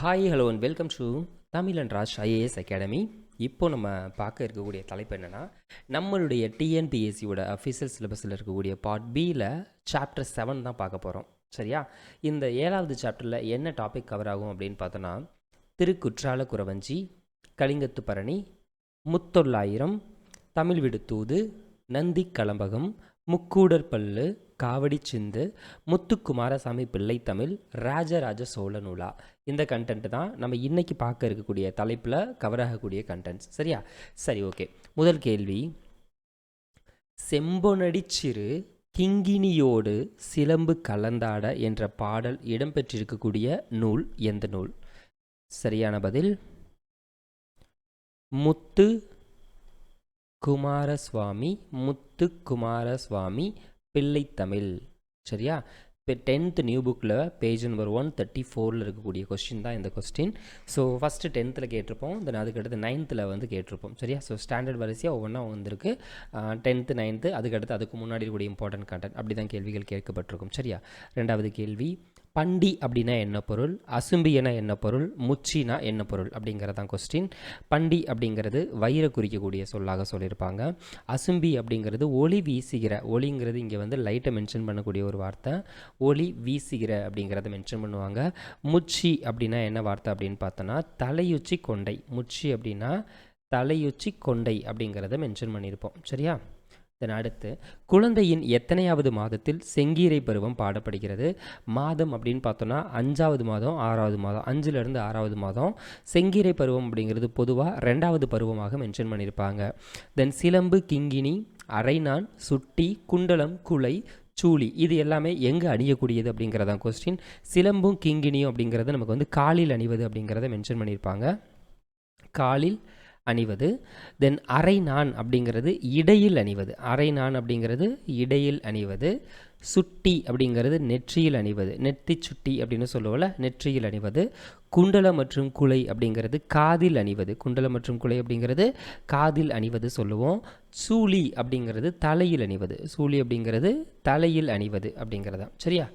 Hi hello and welcome to Tamil and Raj IAS academy. இப்போ நம்ம பார்க்க இருக்கக்கூடிய தலைப்பு என்னென்னா, நம்மளுடைய டிஎன்பிஎஸ்சியோட அஃபிஷியல் சிலபஸில் இருக்கக்கூடிய பார்ட் பியில் சாப்டர் 7 தான் பார்க்க போகிறோம். சரியா? இந்த 7வது சாப்டரில் என்ன டாபிக் கவர் ஆகும் அப்படின்னு பார்த்தோன்னா, திருக்குற்றால குறவஞ்சி, கலிங்கத்து பரணி, முத்தொள்ளாயிரம், தமிழ் விடுத்தூது, நந்தி கலம்பகம், முக்கூடர் பல்லு, காவடி சிந்து, முத்துக்குமாரசாமி பிள்ளை தமிழ், ராஜராஜ சோழ நூலா. இந்த கண்டென்ட் தான் நம்ம இன்னைக்கு பார்க்க இருக்கக்கூடிய தலைப்பில் கவர் ஆகக்கூடிய கண்டென்ட்ஸ். சரியா? சரி, ஓகே. முதல் கேள்வி, செம்பொனடி சிறு கிங்கினியோடு சிலம்பு கலந்தாட என்ற பாடல் இடம்பெற்றிருக்கக்கூடிய நூல் எந்த நூல்? சரியான பதில் முத்து குமாரசுவாமி, முத்துக்குமாரசுவாமி பிள்ளைத்தமிழ். சரியா? இப்போ 10th நியூ புக்கில் பேஜ் நம்பர் 134 இருக்கக்கூடிய கொஸ்டின் தான் இந்த கொஸ்டின். ஸோ ஃபஸ்ட்டு 10th கேட்டிருப்போம், தென் அதுக்கடுத்து 9th கேட்டிருப்போம். சரியா? ஸோ ஸ்டாண்டர்ட் வரிசையாக ஒவ்வொன்றா வந்திருக்கு. 10th 9th அதுக்கடுத்து அதுக்கு முன்னாடி இருக்கக்கூடிய இம்பார்ட்டன்ட் கண்டென்ட் அப்படி தான் கேள்விகள் கேட்கப்பட்டிருக்கும். சரியா? ரெண்டாவது கேள்வி, பண்டி அப்படின்னா என்ன பொருள், அசும்பினா என்ன பொருள், முச்சினா என்ன பொருள் அப்படிங்கிறதான் கொஸ்டின். பண்டி அப்படிங்கிறது வயிறை குறிக்கக்கூடிய சொல்லாக சொல்லியிருப்பாங்க. அசும்பி அப்படிங்கிறது ஒளி வீசுகிற, ஒளிங்கிறது இங்கே வந்து லைட்டை மென்ஷன் பண்ணக்கூடிய ஒரு வார்த்தை, ஒளி வீசுகிற அப்படிங்கிறத மென்ஷன் பண்ணுவாங்க. முச்சி அப்படின்னா என்ன வார்த்தை அப்படின்னு பார்த்தோன்னா தலையுச்சி கொண்டை. முச்சி அப்படின்னா தலையுச்சி கொண்டை அப்படிங்கிறத மென்ஷன் பண்ணியிருப்போம். சரியா? தென் அடுத்து, குழந்தையின் எத்தனையாவது மாதத்தில் செங்கீரை பருவம் பாடப்படுகிறது? மாதம் அப்படின்னு பார்த்தோன்னா 5வது மாதம் 6வது மாதம், 5லேருந்து 6வது மாதம். செங்கீரை பருவம் அப்படிங்கிறது பொதுவாக 2வது பருவமாக மென்ஷன் பண்ணியிருப்பாங்க. தென் சிலம்பு, கிங்கினி, அரைநான், சுட்டி, குண்டலம், குலை, சூளி இது எல்லாமே எங்கே அணியக்கூடியது அப்படிங்கிறதான் கொஸ்டின். சிலம்பும் கிங்கினியும் அப்படிங்கிறது நமக்கு வந்து காலில் அணிவது அப்படிங்கிறத மென்ஷன் பண்ணியிருப்பாங்க. காலில் அணிவது. தென் அரைநான் அப்படிங்கிறது இடையில் அணிவது. அரைநான் அப்படிங்கிறது இடையில் அணிவது. சுட்டி அப்படிங்கிறது நெற்றியில் அணிவது. நெற்றி சுட்டி அப்படின்னு சொல்லுவோம்ல, நெற்றியில் அணிவது. குண்டலம் மற்றும் குலை அப்படிங்கிறது காதில் அணிவது. குண்டலம் மற்றும் குலை அப்படிங்கிறது காதில் அணிவது சொல்லுவோம். சூளி அப்படிங்கிறது தலையில் அணிவது. சூளி அப்படிங்கிறது தலையில் அணிவது அப்படிங்கிறதா. சரியா?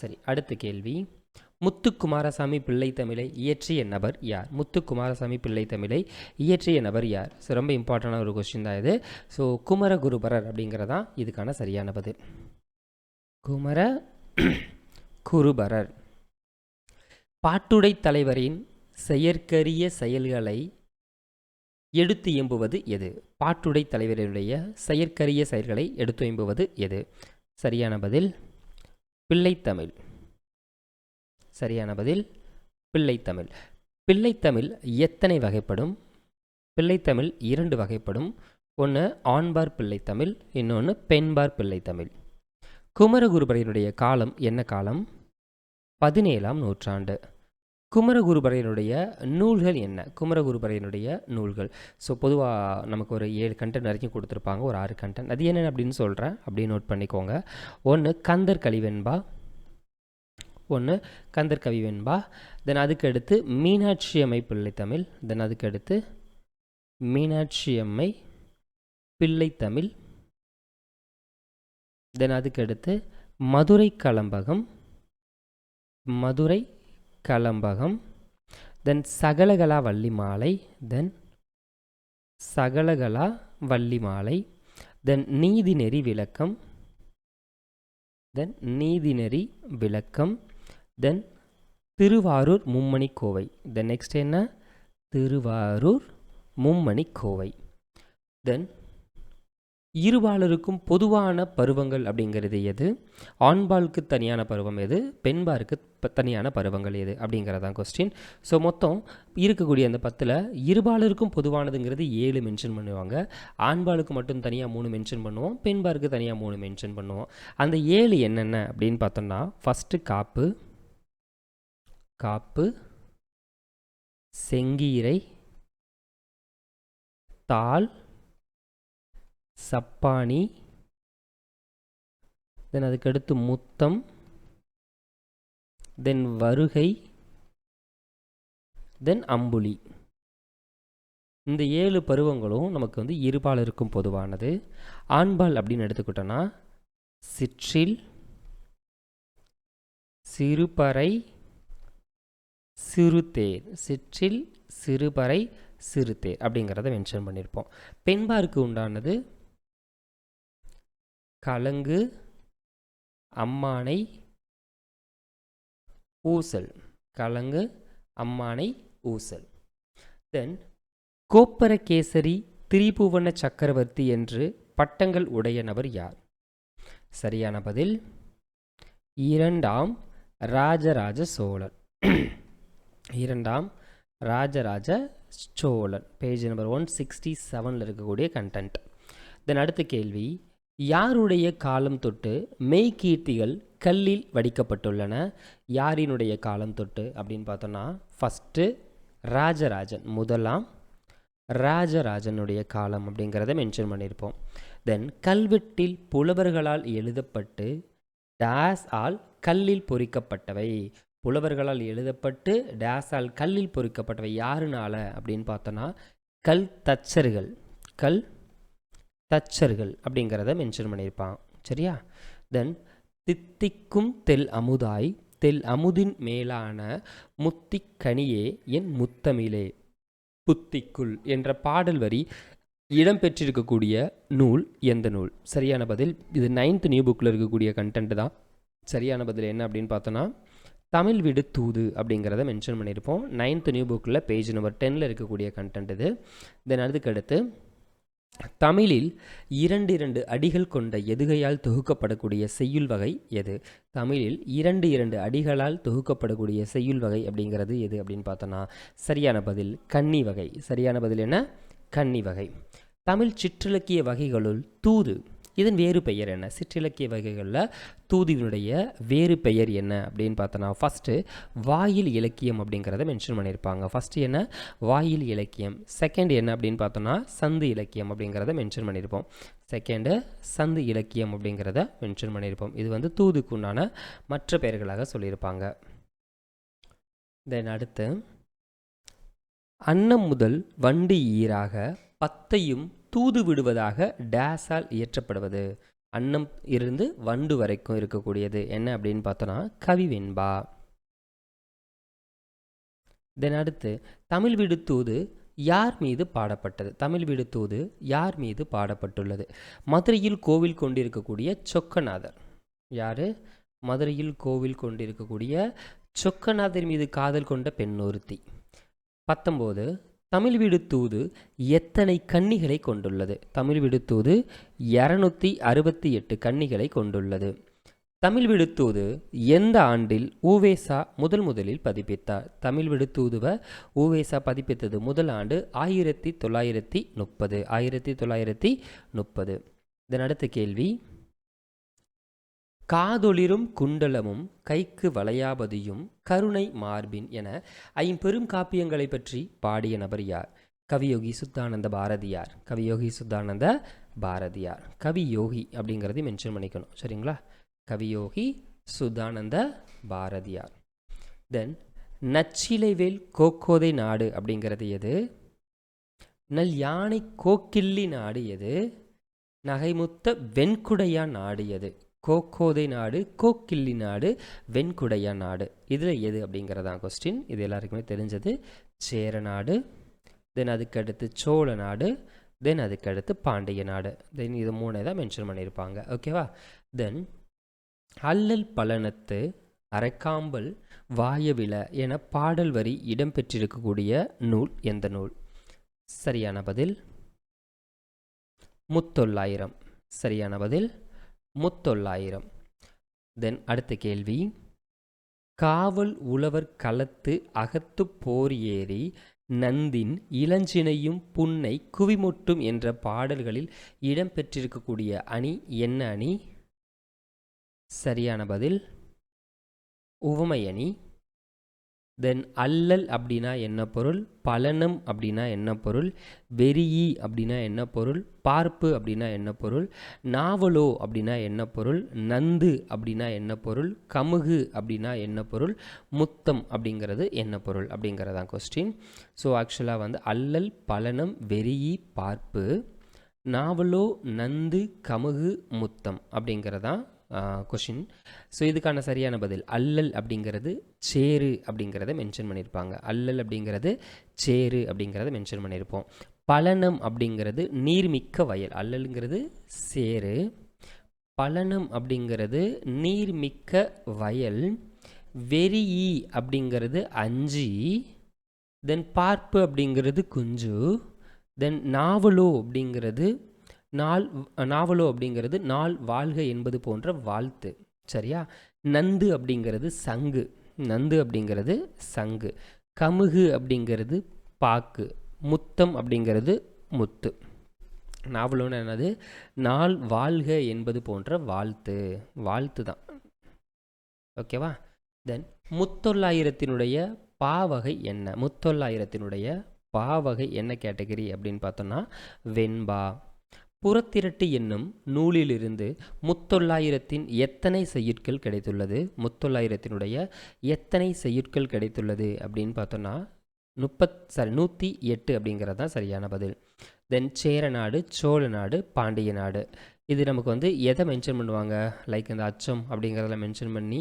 சரி, அடுத்த கேள்வி, முத்துக்குமாரசாமி பிள்ளை தமிழை இயற்றிய நபர் யார்? முத்துக்குமாரசாமி பிள்ளை தமிழை இயற்றிய நபர் யார்? ஸோ ரொம்ப இம்பார்ட்டண்டான ஒரு கொஸ்டின் தான் இது. ஸோ குமரகுருபரர் அப்படிங்கிறதான் இதுக்கான சரியான பதில். குமர குருபரர். பாட்டுடை தலைவரின் செயற்கரிய செயல்களை எடுத்து எம்புவது எது? பாட்டுடை தலைவருடைய செயற்கரிய செயல்களை எடுத்து எம்புவது எது? சரியான பதில் பிள்ளைத்தமிழ். சரியான பதில் பிள்ளைத்தமிழ். பிள்ளைத்தமிழ் எத்தனை வகைப்படும்? பிள்ளைத்தமிழ் 2 வகைப்படும். ஒன்று ஆண்பார் பிள்ளைத்தமிழ், இன்னொன்று பெண்பார் பிள்ளைத்தமிழ். குமரகுருபரனுடைய காலம் என்ன காலம்? 17ஆம் நூற்றாண்டு. குமரகுருபரனுடைய நூல்கள் என்ன? குமரகுருபரனுடைய நூல்கள். ஸோ பொதுவாக நமக்கு ஒரு 7 கண்டென்ட் வரைக்கும் கொடுத்துருப்பாங்க, ஒரு 6 கண்டென்ட். அது என்னென்னு அப்படின்னு சொல்கிறேன், அப்படியே நோட் பண்ணிக்கோங்க. ஒன்று கந்தர் கலிவெண்பா, ஒன்று கந்தர் கவிவெண்பா. தென் அதுக்கு அடுத்து மீனாட்சி அம்மை பிள்ளைத்தமிழ். தென் அதுக்கு அடுத்து மீனாட்சி அம்மை பிள்ளைத்தமிழ். தென் அதுக்கு அடுத்து மதுரை கலம்பகம், மதுரை கலம்பகம். தென் சகலகலா வள்ளி மாலை, தென் சகலகலா வள்ளி மாலை. தென் நீதிநெறி விளக்கம், தென் நீதிநெறி விளக்கம். தென் திருவாரூர் மும்மணி கோவை. தென் நெக்ஸ்ட் என்ன? திருவாரூர் மும்மணி கோவை. தென் இருபாலருக்கும் பொதுவான பருவங்கள் அப்படிங்கிறது எது? ஆண்பாலுக்கு தனியான பருவம் எது? பெண்பாருக்கு தனியான பருவங்கள் எது அப்படிங்கிறதான் கொஸ்டின். ஸோ மொத்தம் இருக்கக்கூடிய அந்த 10ல் இருபாலருக்கும் பொதுவானதுங்கிறது 7 மென்ஷன் பண்ணுவாங்க. ஆண்பாலுக்கு மட்டும் தனியாக 3 மென்ஷன் பண்ணுவோம், பெண்பாருக்கு தனியாக 3 மென்ஷன் பண்ணுவோம். அந்த 7 என்னென்ன அப்படின்னு பார்த்தோம்னா, ஃபஸ்ட்டு காப்பு, காப்பு, செங்கீரை, தாள், சப்பானி, தென் அதுக்கடுத்து முத்தம், தென் வருகை, தென் அம்புலி. இந்த 7 பருவங்களும் நமக்கு வந்து இருபாலருக்கும் பொதுவானது. ஆண்பால் அப்படின்னு எடுத்துக்கிட்டோன்னா சிற்றில், சிறுபறை, சிறுதேர், சிற்றில் சிறுபறை சிறுதேர் அப்படிங்கிறத மென்ஷன் பண்ணியிருப்போம். பெண்பாருக்கு உண்டானது கலங்கு, அம்மானை, ஊசல். கலங்கு, அம்மானை, ஊசல். தென் கோப்பரகேசரி, திரிபுவன சக்கரவர்த்தி என்று பட்டங்கள் உடைய நபர் யார்? சரியான பதில் இரண்டாம் ராஜராஜ சோழன். இரண்டாம் ராஜராஜ சோழன். பேஜ் நம்பர் 167 இருக்கக்கூடிய கண்டென்ட். தென் அடுத்த கேள்வி, யாருடைய காலம் தொட்டு மெய்கீர்த்திகள் கல்லில் வடிக்கப்பட்டுள்ளன? யாரினுடைய காலம் தொட்டு அப்படின்னு பார்த்தோன்னா ஃபஸ்ட்டு ராஜராஜன், முதலாம் ராஜராஜனுடைய காலம் அப்படிங்கிறத மென்ஷன் பண்ணியிருப்போம். தென் கல்வெட்டில் புலவர்களால் எழுதப்பட்டு டேஸ் ஆல் கல்லில் பொறிக்கப்பட்டவை. புலவர்களால் எழுதப்பட்டு டேஸ் ஆல் கல்லில் பொறிக்கப்பட்டவை யாருனால அப்படின்னு பார்த்தோன்னா கல் தச்சர்கள். கல் தச்சர்கள் அப்படிங்கிறத மென்ஷன் பண்ணியிருப்பான். சரியா? தென் தித்திக்கும் தெல் அமுதாய் தெல் அமுதின் மேலான முத்திக்கனியே என் முத்தமிழே புத்திக்குள் என்ற பாடல் வரி இடம்பெற்றிருக்கக்கூடிய நூல் எந்த நூல்? சரியான பதில் இது 9th நியூ புக்கில் இருக்கக்கூடிய கண்டென்ட் தான். சரியான பதில் என்ன அப்படின்னு பார்த்தோன்னா தமிழ் விடு தூது அப்படிங்கிறத மென்ஷன் பண்ணியிருப்போம். 9th நியூ புக்கில் பேஜ் நம்பர் 10 இருக்கக்கூடிய கண்டென்ட் இது. தென் அதுக்கடுத்து தமிழில் 2 அடிகள் கொண்ட எதுகையால் தொகுக்கப்படக்கூடிய செய்யுள் வகை எது? தமிழில் 2 அடிகளால் தொகுக்கப்படக்கூடிய செய்யுள் வகை அப்படிங்கிறது எது அப்படின்னு பார்த்தோன்னா சரியான பதில் கன்னி வகை. சரியான பதில் என்ன? கன்னி வகை. தமிழ் சிற்றிலக்கிய வகைகளுள் தூது இதன் வேறு பெயர் என்ன? சிற்றிலக்கிய வகைகளில் தூதுவினுடைய வேறு பெயர் என்ன அப்படின்னு பார்த்தோன்னா ஃபஸ்ட்டு வாயில் இலக்கியம் அப்படிங்கிறத மென்ஷன் பண்ணியிருப்பாங்க. ஃபஸ்ட்டு என்ன? வாயில் இலக்கியம். செகண்ட் என்ன அப்படின்னு பார்த்தோன்னா சந்து இலக்கியம் அப்படிங்கிறத மென்ஷன் பண்ணியிருப்போம். செகண்டு சந்து இலக்கியம் அப்படிங்கிறத மென்ஷன் பண்ணியிருப்போம். இது வந்து தூதுக்கு உண்டான மற்ற பெயர்களாக சொல்லியிருப்பாங்க. தென் அடுத்து அன்னம் முதல் வண்டு ஈராக பத்தையும் தூது விடுவதாக டேஸால் இயற்றப்படுவது. அன்னம் இருந்து வண்டு வரைக்கும் இருக்கக்கூடியது என்ன அப்படின்னு பார்த்தோன்னா கவிவெண்பா. தென் அடுத்து தமிழ் விடுத்தூது யார் மீது பாடப்பட்டது? தமிழ் விடுத்தூது யார் மீது பாடப்பட்டுள்ளது? மதுரையில் கோவில் கொண்டிருக்கக்கூடிய சொக்கநாதர். யார்? மதுரையில் கோவில் கொண்டிருக்கக்கூடிய சொக்கநாதர் மீது காதல் கொண்ட பெண் ஒருத்தி. 19 தமிழ் விடுத்தூது எத்தனை கன்னிகளை கொண்டுள்ளது? தமிழ் விடுத்தூது 268 கன்னிகளை கொண்டுள்ளது. தமிழ் விடுத்தூது எந்த ஆண்டில் ஊவேசா முதலில் பதிப்பித்தார்? தமிழ் விடுத்தூதுவை ஊவேசா பதிப்பித்தது முதல் ஆண்டு 1930. 1930. இதன் அடுத்த கேள்வி, காதொளிரும் குண்டலமும் கைக்கு வளையாபதியும் கருணை மார்பின் என 5 பெரும் காப்பியங்களை பற்றி பாடிய நபர் யார்? கவியோகி சுத்தானந்த பாரதியார். கவியோகி சுத்தானந்த பாரதியார். கவியோகி அப்படிங்கிறதை மென்ஷன் பண்ணிக்கணும். சரிங்களா? கவியோகி சுத்தானந்த பாரதியார். தென் நச்சிலைவேல் கோக்கோதை நாடு அப்படிங்கிறது எது? நல் யானை கோக்கில்லி நாடு எது? நகைமுத்த வெண்குடையா நாடு எது? கோக்கோதை நாடு, கோக்கில்லி நாடு, வெண்குடையா நாடு. இதில் எது அப்படிங்கிறதான் கொஸ்டின். இது எல்லாருக்குமே தெரிஞ்சது. சேர நாடு, தென் அதுக்கடுத்து சோழ நாடு, தென் அதுக்கடுத்து பாண்டிய நாடு. தென் இது 3 தான் மென்ஷன் பண்ணியிருப்பாங்க. ஓகேவா? தென் அல்லல் பலனத்து அரைக்காம்பல் வாயவில என பாடல் வரி இடம்பெற்றிருக்கக்கூடிய நூல் எந்த நூல்? சரியான பதில் முத்தொள்ளாயிரம். சரியான பதில் முத்தொள்ளாயிரம். தென் அடுத்த கேள்வி, காவல் உழவர் களத்து அகத்து போர் ஏறி நந்தின் இளஞ்சினையும் புன்னை குவிமுட்டும் என்ற பாடல்களில் இடம்பெற்றிருக்கக்கூடிய அணி என்ன அணி? சரியான பதில் உவமை அணி. தென் அல்லல் அப்படின்னா என்ன பொருள்? பலனம் அப்படின்னா என்ன பொருள்? வெறியி அப்படின்னா என்ன பொருள்? பார்ப்பு அப்படின்னா என்ன பொருள்? நாவலோ அப்படின்னா என்ன பொருள்? நந்து அப்படின்னா என்ன பொருள்? கமுகு அப்படின்னா என்ன பொருள்? முத்தம் அப்படிங்கிறது என்ன பொருள் அப்படிங்கிறதான் கொஸ்டின். ஸோ ஆக்சுவலாக வந்து அல்லல், பலனம், வெறியி, பார்ப்பு, நாவலோ, நந்து, கமுகு, முத்தம் அப்படிங்கிறதான் கொஷின். ஸோ இதுக்கான சரியான பதில் அல்லல் அப்படிங்கிறது சேரு அப்படிங்கிறத மென்ஷன் பண்ணியிருப்பாங்க. அல்லல் அப்படிங்கிறது சேரு அப்படிங்கிறத மென்ஷன் பண்ணியிருப்போம். பலனம் அப்படிங்கிறது நீர்மிக்க வயல். அல்லலுங்கிறது சேரு, பலனம் அப்படிங்கிறது நீர்மிக்க வயல், வெறியி அப்படிங்கிறது அஞ்சி, தென் பார்ப்பு அப்படிங்கிறது குஞ்சு, தென் நாவலோ அப்படிங்கிறது நாள் வாழ்க என்பது போன்ற வாழ்த்து. சரியா? நந்து அப்படிங்கிறது சங்கு, நந்து அப்படிங்கிறது சங்கு, கமுகு அப்படிங்கிறது பாக்கு, முத்தம் அப்படிங்கிறது முத்து. நாவலோன்னு என்னது? நாள் வாழ்க என்பது போன்ற வாழ்த்து, வாழ்த்து தான். ஓகேவா? தென் முத்தொள்ளாயிரத்தினுடைய பாவகை என்ன? முத்தொள்ளாயிரத்தினுடைய பாவகை என்ன கேட்டகரி அப்படின்னு பார்த்தோம்னா வெண்பா. புறத்திரட்டு என்னும் நூலிலிருந்து முத்தொள்ளாயிரத்தின் எத்தனை செய்யுட்கள் கிடைத்துள்ளது? முத்தொள்ளாயிரத்தினுடைய எத்தனை செய்யுட்கள் கிடைத்துள்ளது அப்படின்னு பார்த்தோன்னா 108 அப்படிங்கிறது தான் சரியான பதில். தென் சேரநாடு, சோழ நாடு, பாண்டிய நாடு, இது நமக்கு வந்து எதை மென்ஷன் பண்ணுவாங்க? லைக் இந்த அச்சம் அப்படிங்கிறதெல்லாம் மென்ஷன் பண்ணி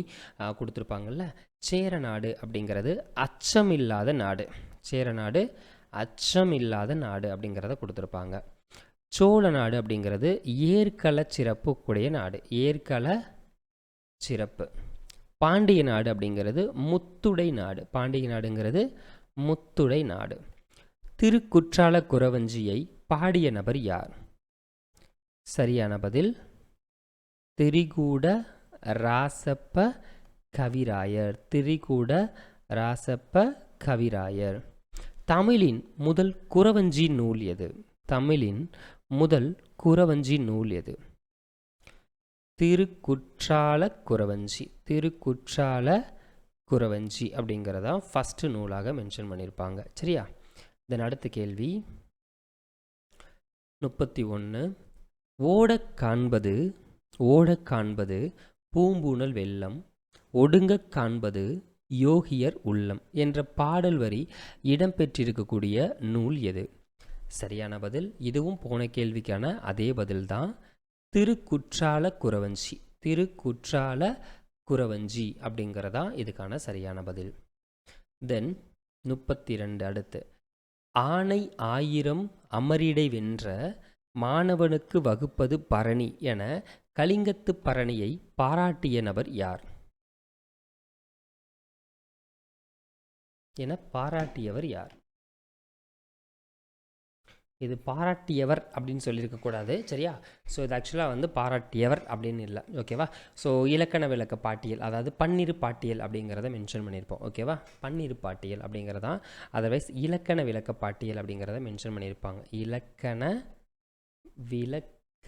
கொடுத்துருப்பாங்கல்ல. சேரநாடு அப்படிங்கிறது அச்சம் இல்லாத நாடு, சேரநாடு அச்சம் இல்லாத நாடு அப்படிங்கிறத கொடுத்துருப்பாங்க. சோழ நாடு அப்படிங்கிறது ஏற்கள சிறப்பு கூடிய நாடு, ஏற்கள சிறப்பு. பாண்டிய நாடு அப்படிங்கிறது முத்துடை நாடு, பாண்டிய நாடுங்கிறது முத்துடை நாடு. திருக்குற்றால குறவஞ்சியை பாடிய நபர் யார்? சரியான பதில் திரிகூட ராசப்ப கவிராயர், திரிகூட ராசப்ப கவிராயர். தமிழின் முதல் குறவஞ்சி நூல் எது? தமிழின் முதல் குறவஞ்சி நூல் எது? திருக்குற்றால குறவஞ்சி, திருக்குற்றால குறவஞ்சி அப்படிங்கிறதா ஃபஸ்ட்டு நூலாக மென்ஷன் பண்ணியிருப்பாங்க. சரியா? இதன் அடுத்த கேள்வி 31. ஓடக் காண்பது பூம்பூணல் வெள்ளம், ஒடுங்கக் காண்பது யோகியர் உள்ளம் என்ற பாடல் வரி இடம்பெற்றிருக்கக்கூடிய நூல் எது? சரியான பதில் இதுவும் போன கேள்விக்கான அதே பதில்தான், திருக்குற்றால குறவஞ்சி, திருக்குற்றால குறவஞ்சி அப்படிங்கிறதா இதுக்கான சரியான பதில். தென் 32 அடுத்து, ஆனை 1000 அமரிடை வென்ற மாணவனுக்கு வகுப்பது பரணி என கலிங்கத்து பரணியை பாராட்டிய நபர் யார்? என பாராட்டியவர் யார்? இது பாராட்டியவர் அப்படின்னு சொல்லியிருக்கக்கூடாது. சரியா? ஸோ இது ஆக்சுவலாக வந்து பாராட்டியவர் அப்படின்னு இல்லை. ஓகேவா? ஸோ இலக்கண விளக்க பாட்டியல், அதாவது பன்னிரு பாட்டியல் அப்படிங்கிறத மென்ஷன் பண்ணியிருப்போம். ஓகேவா? பன்னிரு பாட்டியல் அப்படிங்கிறதான், அதர்வைஸ் இலக்கண விளக்க பாட்டியல் அப்படிங்கிறத மென்ஷன் பண்ணியிருப்பாங்க. இலக்கண விளக்க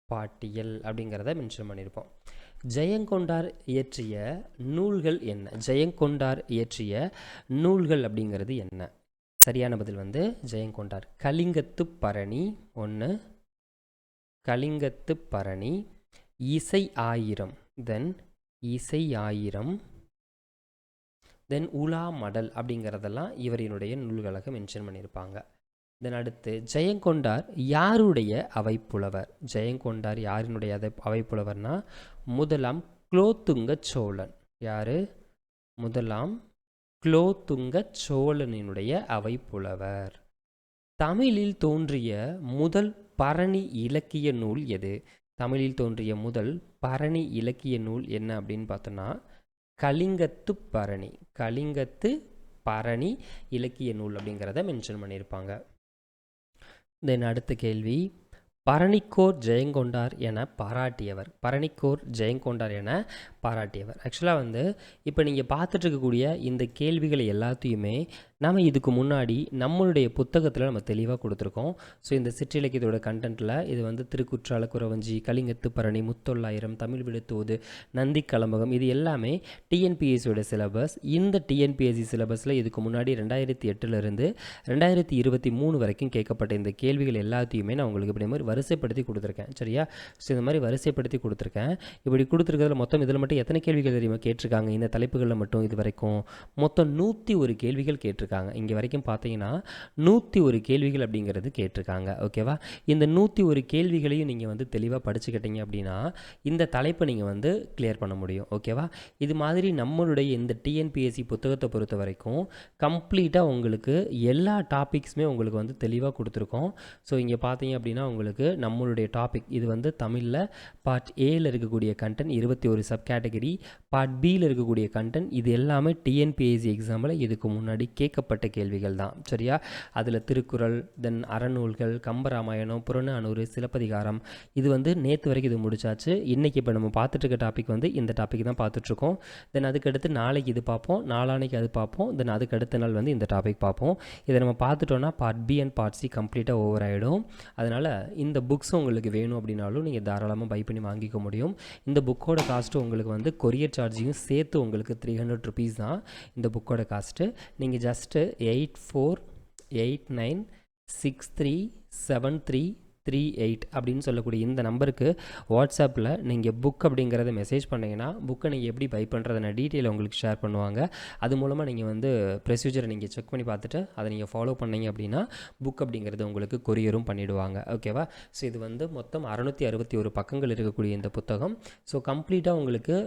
பாட்டியல் அப்படிங்கிறத மென்ஷன் பண்ணியிருப்போம். ஜெயங்கொண்டார் இயற்றிய நூல்கள் என்ன? ஜெயங்கொண்டார் இயற்றிய நூல்கள் அப்படிங்கிறது என்ன? சரியான பதில் வந்து ஜெயங்கொண்டார். கலிங்கத்து பரணி ஒன்று, கலிங்கத்து பரணி, இசை 1000, தென் இசை 1000, தென் உலா மடல் அப்படிங்கிறதெல்லாம் இவரினுடைய நூல்களாக மென்ஷன் பண்ணியிருப்பாங்க. தென் அடுத்து, ஜெயங்கொண்டார் யாருடைய அவைப்புலவர்? ஜெயங்கொண்டார் யாரினுடைய அவைப்புலவர்னா முதலாம் குலோத்துங்க சோழன். யாரு? முதலாம் குலோத்துங்க சோழனினுடைய அவைப்புலவர். தமிழில் தோன்றிய முதல் பரணி இலக்கிய நூல் எது? தமிழில் தோன்றிய முதல் பரணி இலக்கிய நூல் என்ன அப்படின்னு பார்த்தோன்னா கலிங்கத்து பரணி, கலிங்கத்து பரணி இலக்கிய நூல் அப்படிங்கிறத மென்ஷன் பண்ணியிருப்பாங்க. தென் அடுத்த கேள்வி, பரணிக்கோர் ஜெயங்கொண்டார் என பாராட்டியவர். பரணிக்கோர் ஜெயங்கொண்டார் என பாராட்டியவர். ஆக்சுவலாக வந்து இப்போ நீங்கள் பார்த்துட்டு இருக்கக்கூடிய இந்த கேள்விகளை எல்லாத்தையுமே நம்ம இதுக்கு முன்னாடி நம்மளுடைய புத்தகத்தில் நம்ம தெளிவாக கொடுத்துருக்கோம். ஸோ இந்த சிற்றிலக்கியத்தோட கண்டென்ட்டில் இது வந்து திருக்குற்றால குறவஞ்சி, கலிங்கத்து பரணி, முத்தொள்ளாயிரம், தமிழ் விடுத்தோது, நந்தி கலம்பகம், இது எல்லாமே டிஎன்பிஎஸ்சியோட சிலபஸ். இந்த டிஎன்பிஎஸ்சி சிலபஸில் இதுக்கு முன்னாடி 2008 2023 வரைக்கும் கேட்கப்பட்ட இந்த கேள்விகள் எல்லாத்தையுமே நான் உங்களுக்கு இப்படி மாதிரி வரிசைப்படுத்தி கொடுத்துருக்கேன். சரியா? ஸோ இந்த மாதிரி வரிசைப்படுத்தி கொடுத்துருக்கேன். இப்படி கொடுத்துருக்கிறதுல மொத்தம் இதில் மட்டும் எத்தனை கேள்விகள் தெரியுமா கேட்டிருக்காங்க? இந்த தலைப்புகளில் மட்டும் இது வரைக்கும் மொத்தம் 101 கேள்விகள் கேட்டிருக்காங்க. கேட்டிருக்காங்க. இங்கே வரைக்கும் பார்த்தீங்கன்னா 101 கேள்விகள் அப்படிங்கிறது கேட்டிருக்காங்க. ஓகேவா? இந்த 101 கேள்விகளையும் நீங்கள் வந்து தெளிவாக படிச்சுக்கிட்டீங்க அப்படின்னா இந்த தலைப்பை நீங்கள் வந்து கிளியர் பண்ண முடியும். ஓகேவா? இது மாதிரி நம்மளுடைய இந்த டிஎன்பிஎஸ்சி புத்தகத்தை பொறுத்த வரைக்கும் கம்ப்ளீட்டாக உங்களுக்கு எல்லா டாபிக்ஸுமே உங்களுக்கு வந்து தெளிவாக கொடுத்துருக்கோம். ஸோ இங்கே பார்த்தீங்க அப்படின்னா உங்களுக்கு நம்மளுடைய டாபிக் இது வந்து தமிழில் பார்ட் ஏல இருக்கக்கூடிய கண்டென்ட் 21 சப் கேட்டகரி, பார்ட் பியில் இருக்கக்கூடிய கண்டென்ட் இது எல்லாமே டிஎன்பிஎஸ்சி எக்ஸாமில் இதுக்கு முன்னாடி கேட்கப்பட்ட கேள்விகள் தான். சரியா? அதில் திருக்குறள், தென் அறநூல்கள், கம்பராமாயணம், புறநானூறு, சிலப்பதிகாரம் இது வந்து நேற்று வரைக்கும் இது முடிச்சாச்சு. இன்றைக்கி இப்போ நம்ம பார்த்துட்டு இருக்க டாபிக் வந்து இந்த டாபிக் தான் பார்த்துட்ருக்கோம். தென் அதுக்கடுத்து நாளைக்கு இது பார்ப்போம், நாளானைக்கு அது பார்ப்போம், தென் அதுக்கு அடுத்த நாள் வந்து இந்த டாபிக் பார்ப்போம். இதை நம்ம பார்த்துட்டோன்னா part B and part C கம்ப்ளீட்டாக ஓவர் ஆகிடும். அதனால் இந்த புக்ஸ் உங்களுக்கு வேணும் அப்படின்னாலும் நீங்கள் தாராளமாக பை பண்ணி வாங்கிக்க முடியும். இந்த புக்கோட காஸ்ட்டு உங்களுக்கு வந்து கொரியர் சார்ஜையும் சேர்த்து உங்களுக்கு 300 ருபீஸ் தான் இந்த புக்கோட காஸ்ட்டு. நீங்கள் ஜஸ்ட்டு 8489637338 அப்படின்னு சொல்லக்கூடிய இந்த நம்பருக்கு வாட்ஸ்அப்பில் நீங்கள் புக் அப்படிங்கிறத மெசேஜ் பண்ணிங்கன்னா புக்கை நீங்கள் எப்படி பை பண்ணுறதுன டீட்டெயில் உங்களுக்கு ஷேர் பண்ணுவாங்க. அது மூலமாக நீங்கள் வந்து ப்ரொசீஜரை நீங்கள் செக் பண்ணி பார்த்துட்டு அதை நீங்கள் ஃபாலோ பண்ணிங்க அப்படின்னா புக் அப்படிங்கிறது உங்களுக்கு கொரியரும் பண்ணிவிடுவாங்க. ஓகேவா? ஸோ இது வந்து மொத்தம் 661 பக்கங்கள் இருக்கக்கூடிய இந்த புத்தகம். ஸோ கம்ப்ளீட்டாக உங்களுக்கு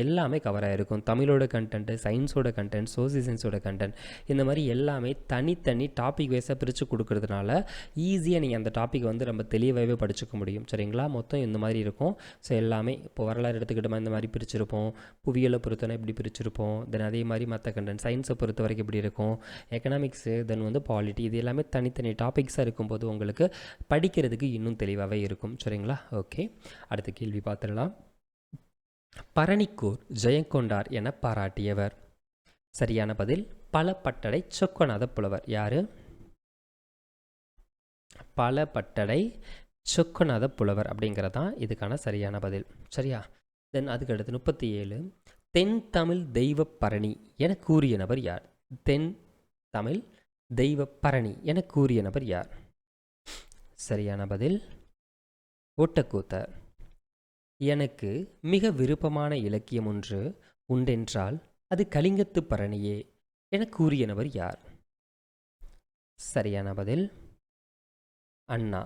எல்லாமே கவர் ஆகிருக்கும். தமிழோட கண்டென்ட்டு, சயின்ஸோட கண்டென்ட், சோசியல் சயின்ஸோட கண்டென்ட் இந்த மாதிரி எல்லாமே தனித்தனி டாபிக் வைஸாக பிரித்து கொடுக்கறதுனால ஈஸியாக நீங்கள் அந்த டாபிக் வந்து ரொம்ப தெளிவாகவே படிச்சுக்க முடியும். சரிங்களா? மொத்தம் இந்த மாதிரி இருக்கும். ஸோ எல்லாமே இப்போ வரலாறு எடுத்துக்கிட்டோமா இந்த மாதிரி பிரிச்சிருப்போம், புவியியலை பொறுத்தவரை இப்படி பிரிச்சிருப்போம், தென் அதே மாதிரி மற்ற கண்டென்ட் சயின்ஸை பொறுத்த வரைக்கும் இப்படி இருக்கும், எக்கனாமிக்ஸு, தென் வந்து பாலிட்டி இது எல்லாமே தனித்தனி டாபிக்ஸாக இருக்கும்போது உங்களுக்கு படிக்கிறதுக்கு இன்னும் தெளிவாகவே இருக்கும். சரிங்களா? ஓகே, அடுத்த கேள்வி பார்த்துடலாம். பரணிக்கோர் ஜெயங்கொண்டார் என பாராட்டியவர். சரியான பதில் பலப்பட்டடை சொக்கநாத புலவர். யார்? பலப்பட்டடை சொக்கநாத புலவர் அப்படிங்கிறது தான் இதுக்கான சரியான பதில். சரியா? தென் அதுக்கடுத்து 37 தென் தமிழ் தெய்வ பரணி என கூறிய நபர் யார்? தென் தமிழ் தெய்வ பரணி என கூறிய நபர் யார்? சரியான பதில் ஒட்டக்கூத்தர். எனக்கு மிக விருப்பமான இலக்கியம் ஒன்று உண்டென்றால் அது கலிங்கத்து பரணியே என கூறிய நபர் யார்? சரியான பதில் அண்ணா.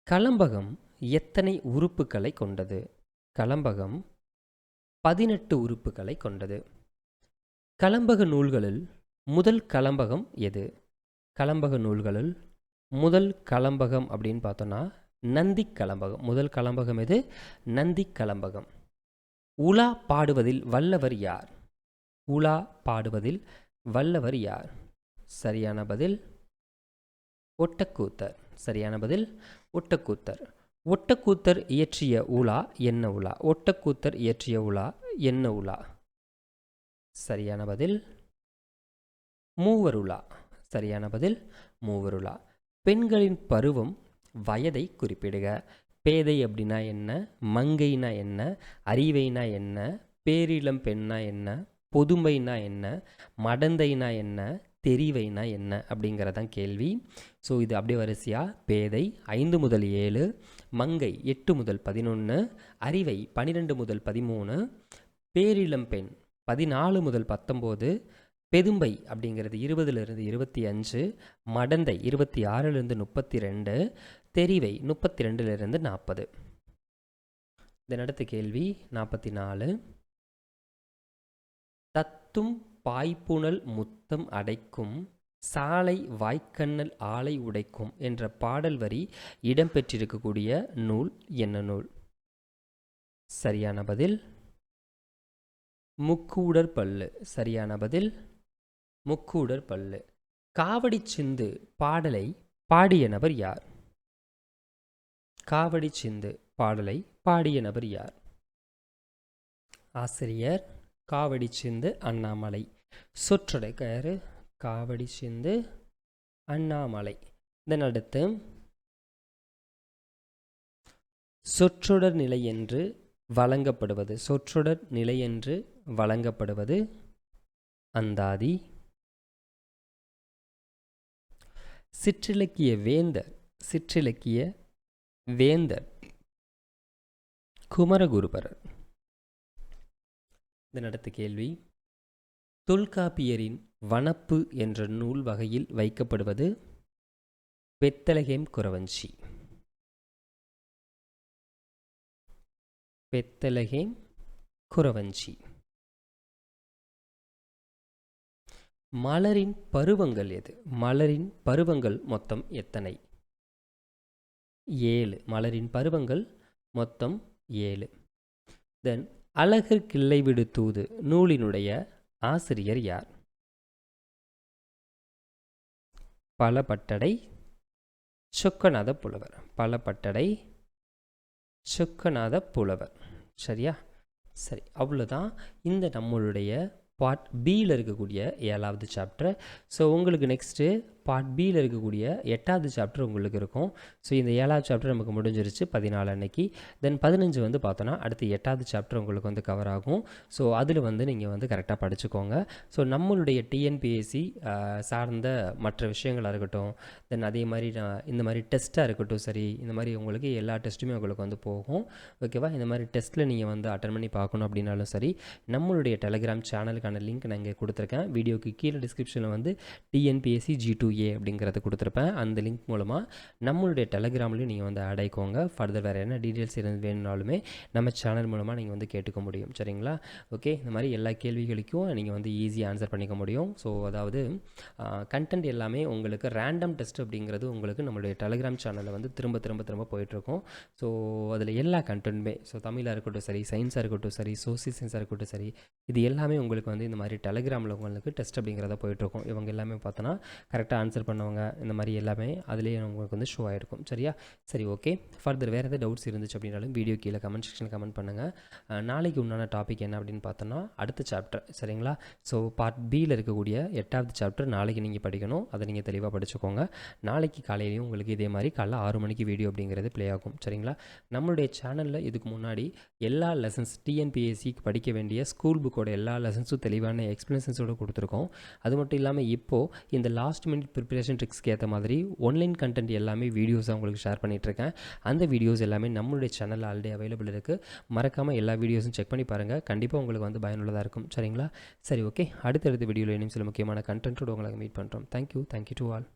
கலம்பகம் எத்தனை உறுப்புகளை கொண்டது? கலம்பகம் 18 உறுப்புகளை கொண்டது. கலம்பக நூல்களில் முதல் கலம்பகம் எது? கலம்பக நூல்களில் முதல் கலம்பகம் அப்படின்னு பார்த்தோன்னா நந்தி கலம்பகம். முதல் கலம்பகம் எது? நந்தி கலம்பகம். உலா பாடுவதில் வல்லவர் யார்? உலா பாடுவதில் வல்லவர் யார்? சரியான பதில் ஒட்டக்கூத்தர். சரியான பதில் ஒட்டக்கூத்தர். ஒட்டக்கூத்தர் இயற்றிய உலா என்ன உலா? ஒட்டக்கூத்தர் இயற்றிய உலா என்ன உலா? சரியான பதில் மூவருலா. சரியான பதில் மூவருலா. பெண்களின் பருவம் வயதை குறிப்பிடுக. பேதை அப்படின்னா என்ன? மங்கைனா என்ன? அறிவைனா என்ன? பேரிளம் பெண்ணா என்ன? பொதுமைனா என்ன? மடந்தைனா என்ன? தெரிவைனா என்ன அப்படிங்கிறதான் கேள்வி. ஸோ இது அப்படியே வரிசையாக பேதை 5 முதல் 7, மங்கை 8 முதல் 11, அறிவை 12 முதல் 13, பேரிளம் பெண் 14 முதல் 19, பெதும்பை அப்படிங்கிறது 20லிருந்து 25, மடந்தை 26லிருந்து 32, தெரிவை 32லிருந்து 40. இதன் அடுத்த கேள்வி 44. தத்தும் பாய்ப்புணல் முத்தம் அடைக்கும் சாலை வாய்க்கண்ணல் ஆலை உடைக்கும் என்ற பாடல் வரி இடம்பெற்றிருக்கக்கூடிய நூல் என்ன நூல்? சரியான பதில் முக்கூடர் பல்லு. சரியான பதில் முக்கூடர் பல்லு. காவடி சிந்து பாடலை பாடிய நபர் யார்? காவடி சிந்து பாடலை பாடிய நபர் யார்? ஆசிரியர் காவடி சிந்து அண்ணாமலை. சொற்றொடை கயிறு காவடி சிந்து அண்ணாமலை. இதன் அடுத்து சொற்றொடர் நிலை என்று வழங்கப்படுவது. சொற்றொடர் நிலை என்று வழங்கப்படுவது அந்தாதி. சிற்றிலக்கிய வேந்தர். சிற்றிலக்கிய வேந்தர் குமரகுருபரர். இதன் அடுத்த கேள்வி தொல்காப்பியரின் வனப்பு என்ற நூல் வகையில் வைக்கப்படுவது பெத்தலகேம் குறவஞ்சி. பெத்தலகேம் குறவஞ்சி. மலரின் பருவங்கள் எது? மலரின் பருவங்கள் மொத்தம் எத்தனை? 7. மலரின் பருவங்கள் மொத்தம் 7. தென் அழகர் கிள்ளை விடு தூது நூலினுடைய ஆசிரியர் யார்? பலபட்டடை சொக்கநாத புலவர். பலபட்டடை சொக்கநாத புலவர். சரியா? சரி, அவ்வளோதான் இந்த நம்மளுடைய பார்ட் பியில் இருக்கக்கூடிய 7வது சாப்டர். ஸோ உங்களுக்கு நெக்ஸ்ட்டு பார்ட் பியில் இருக்கக்கூடிய 8வது சாப்டர் உங்களுக்கு இருக்கும். ஸோ இந்த 7வது சாப்டர் நமக்கு முடிஞ்சிருச்சு 14 அன்னைக்கு. தென் 15 வந்து பார்த்தோன்னா அடுத்து 8வது சாப்டர் உங்களுக்கு வந்து கவர் ஆகும். ஸோ அதில் வந்து நீங்கள் வந்து கரெக்டாக படிச்சுக்கோங்க. ஸோ நம்மளுடைய டிஎன்பிஎஸ்சி சார்ந்த மற்ற விஷயங்களாக இருக்கட்டும், தென் அதே மாதிரி இந்த மாதிரி டெஸ்ட்டாக இருக்கட்டும், சரி, இந்த மாதிரி உங்களுக்கு எல்லா டெஸ்ட்டுமே உங்களுக்கு வந்து போகும். ஓகேவா? இந்த மாதிரி டெஸ்ட்டில் நீங்கள் வந்து அட்டன் பண்ணி பார்க்கணும் அப்படின்னாலும் சரி, நம்மளுடைய டெலகிராம் சேனலுக்கான லிங்க் நான் இங்கே கொடுத்துருக்கேன். வீடியோக்கு கீழே டிஸ்கிரிப்ஷனில் வந்து டிஎன்பிஎஸ்சி G2A அப்படிங்கிறத கொடுத்துருப்பேன். அந்த லிங்க் மூலமாக நம்மளுடைய டெலகிராம்லேயும் நீங்கள் வந்து ஆட் ஆகிக்கோங்க. ஃபர்தர் வேறு என்ன டீட்டெயில்ஸ் வேணும்னாலுமே நம்ம சேனல் மூலமாக நீங்கள் வந்து கேட்டுக்க முடியும். சரிங்களா? ஓகே, இந்த மாதிரி எல்லா கேள்விகளுக்கும் நீங்கள் வந்து ஈஸியாக ஆன்சர் பண்ணிக்க முடியும். ஸோ அதாவது கண்டென்ட் எல்லாமே உங்களுக்கு ரேண்டம் டெஸ்ட் அப்படிங்கிறது உங்களுக்கு நம்மளுடைய டெலகிராம் சேனலில் வந்து திரும்ப திரும்ப திரும்ப போயிட்டுருக்கும். ஸோ அதில் எல்லா கண்டென்ட்டுமே, ஸோ தமிழாக இருக்கட்டும் சரி, சயின்ஸாக இருக்கட்டும் சரி, சோசியல் சயின்ஸாக இருக்கட்டும் சரி, இது எல்லாமே உங்களுக்கு வந்து இந்த மாதிரி டெலகிராமில் உங்களுக்கு டெஸ்ட் அப்படிங்கிறத போயிட்டுருக்கும். இவங்க எல்லாமே பார்த்தோன்னா கரெக்டாக ஆன்சர் பண்ணவங்க இந்த மாதிரி எல்லாமே அதிலேயே உங்களுக்கு வந்து ஷோ ஆகிருக்கும். சரியா? சரி, ஓகே. ஃபர்தர் வேறு எதாவது டவுட்ஸ் இருந்துச்சு அப்படின்னாலும் வீடியோ கீழே கமெண்ட் செக்ஷனில் கமெண்ட் பண்ணுங்கள். நாளைக்கு உண்டான டாபிக் என்ன அப்படின்னு பார்த்தோன்னா அடுத்த சாப்டர். சரிங்களா? ஸோ பார்ட் பியில் இருக்கக்கூடிய 8வது சாப்டர் நாளைக்கு நீங்கள் படிக்கணும். அதை நீங்கள் தெளிவாக படிச்சுக்கோங்க. நாளைக்கு காலையிலையும் உங்களுக்கு இதே மாதிரி காலைல 6 மணிக்கு வீடியோ அப்படிங்கிறது ப்ளே ஆகும். சரிங்களா? நம்மளுடைய சேனலில் இதுக்கு முன்னாடி எல்லா லெசன்ஸ் டிஎன்பிஎஸ்சிக்கு படிக்க வேண்டிய ஸ்கூல் புக்கோட எல்லா லெசன்ஸும் தெளிவான எக்ஸ்ப்ளனேஷன்ஸோடு கொடுத்துருக்கோம். அது மட்டும் இல்லாமல் இப்போது இந்த லாஸ்ட் மினிட் ப்ரிப்பரேஷன் ட்ரிக்ஸ்க்கு ஏற்ற மாதிரி ஆன்லைன் கண்டென்ட் எல்லாமே வீடியோஸாக உங்களுக்கு ஷேர் பண்ணிகிட்ருக்கேன். அந்த வீடியோஸ் எல்லாமே நம்மளுடைய சேனலில் ஆல்ரெடி அவைலபிள் இருக்குது. மறக்காமல் எல்லா வீடியோஸும் செக் பண்ணி பாருங்கள். கண்டிப்பாக உங்களுக்கு வந்து பயனுள்ளதாக இருக்கும். சரிங்களா? சரி, ஓகே. அடுத்தடுத்த வீடியோவில் இன்னும் சில முக்கியமான கண்டென்ட்டோடு உங்களுக்கு மீட் பண்ணுறோம். Thank you to all.